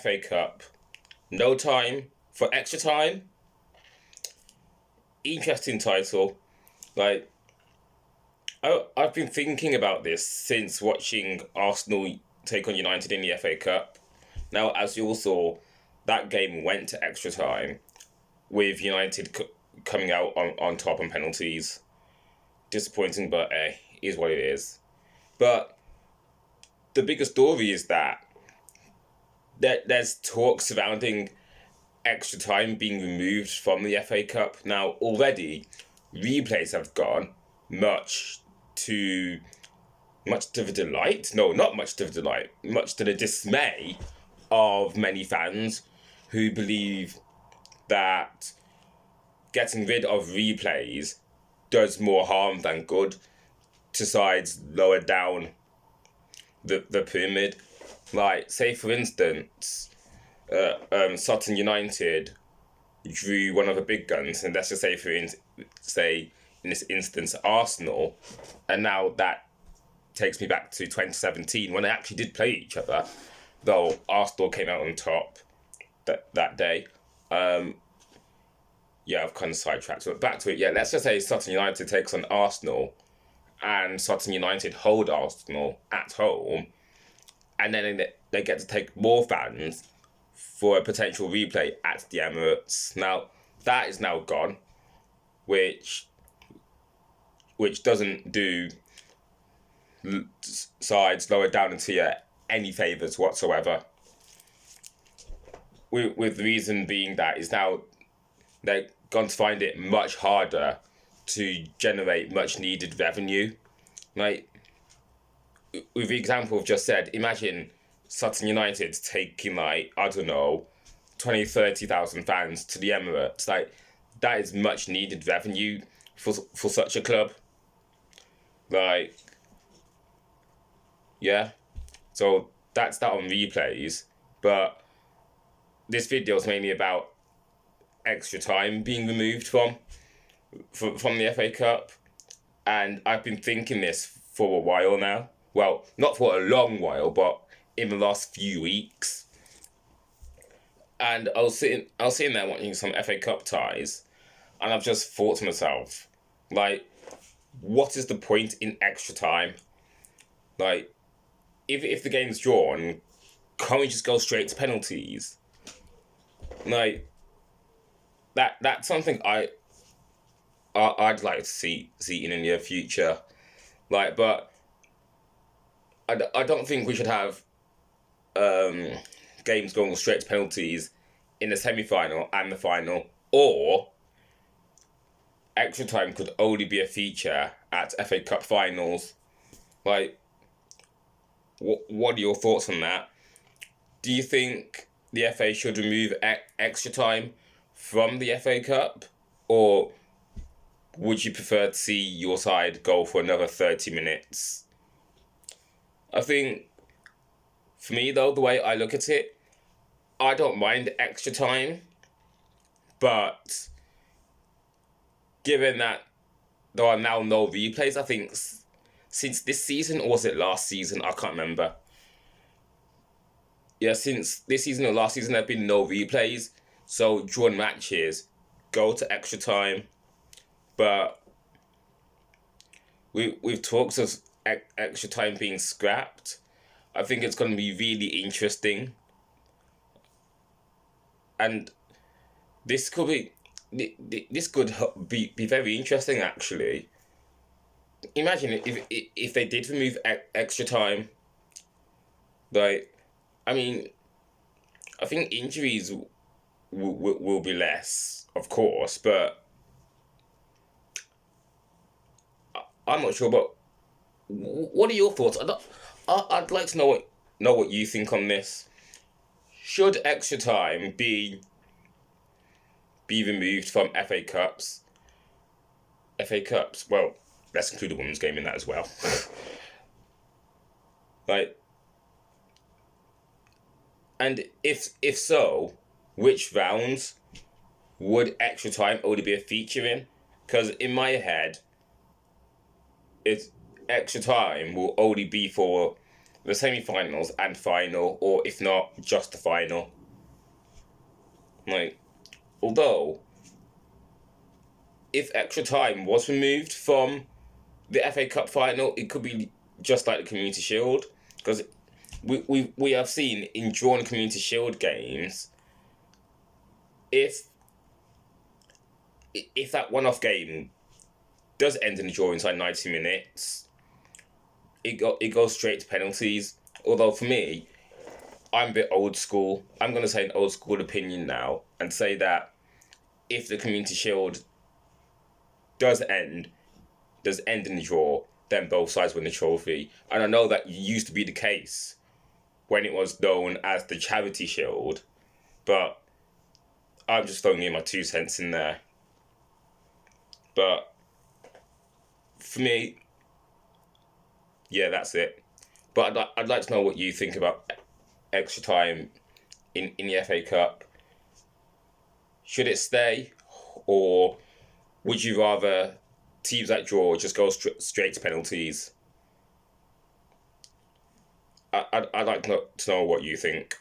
FA Cup. No time for extra time. Interesting title. Like, I've been thinking about this since watching Arsenal take on United in the FA Cup. Now, as you all saw, that game went to extra time with United coming out on top on penalties. Disappointing, but is what it is. But the bigger story is that there's talk surrounding extra time being removed from the FA Cup. Now, already, replays have gone much to the delight. No, not much to the delight. Much to the dismay of many fans who believe that getting rid of replays does more harm than good to sides lower down the pyramid. Like, say for instance, Sutton United drew one of the big guns, and let's just say in this instance Arsenal, and now that takes me back to 2017 when they actually did play each other, though Arsenal came out on top that day. Yeah, I've kind of sidetracked, but back to it. Yeah, let's just say Sutton United takes on Arsenal, and Sutton United hold Arsenal at home, and then they get to take more fans for a potential replay at the Emirates. Now, that is now gone, which doesn't do sides lower down in tier any favours whatsoever. With the reason being that is now they're going to find it much harder to generate much needed revenue. Like, with the example I've just said, imagine Sutton United taking, like, I don't know, 20,000-30,000 fans to the Emirates. Like, that is much needed revenue for such a club. Like, yeah. So that's that on replays. But this video is mainly about extra time being removed from the FA Cup. And I've been thinking this for a while now. Well, not for a long while, but in the last few weeks. And I was sitting there watching some FA Cup ties, and I've just thought to myself, like, what is the point in extra time? Like, if the game's drawn, can't we just go straight to penalties? Like, that's something I'd like to see in the near future. Like, but I don't think we should have games going straight to penalties in the semi-final and the final, or extra time could only be a feature at FA Cup finals. Like, what are your thoughts on that? Do you think the FA should remove extra time from the FA Cup, or would you prefer to see your side go for another 30 minutes? I think, for me though, the way I look at it, I don't mind extra time, but given that there are now no replays, I think since this season, or was it last season? I can't remember. Yeah, since this season or last season, there have been no replays, so drawn matches go to extra time. But with talks of extra time being scrapped, I think it's going to be really interesting. And this could be very interesting, actually. Imagine if they did remove extra time. Like, I mean, I think injuries will be less, of course, but I'm not sure. But what are your thoughts? I'd like to know what you think on this. Should extra time be removed from FA Cups? FA Cups, well, let's include the women's game in that as well. Like, and if so, which rounds would extra time only be a feature in? Because in my head, it's extra time will only be for the semi-finals and final, or if not, just the final. Like, although, if extra time was removed from the FA Cup final, it could be just like the Community Shield, because we have seen in drawn Community Shield games, if that one-off game does end in a draw inside 90 minutes, it goes straight to penalties. Although for me, I'm a bit old school. I'm going to say an old school opinion now and say that if the Community Shield does end in the draw, then both sides win the trophy. And I know that used to be the case when it was known as the Charity Shield, but I'm just throwing in my 2 cents in there. But for me, yeah, that's it. But I'd like to know what you think about extra time in the FA Cup. Should it stay, or would you rather teams that draw just go straight to penalties? I'd like to know what you think.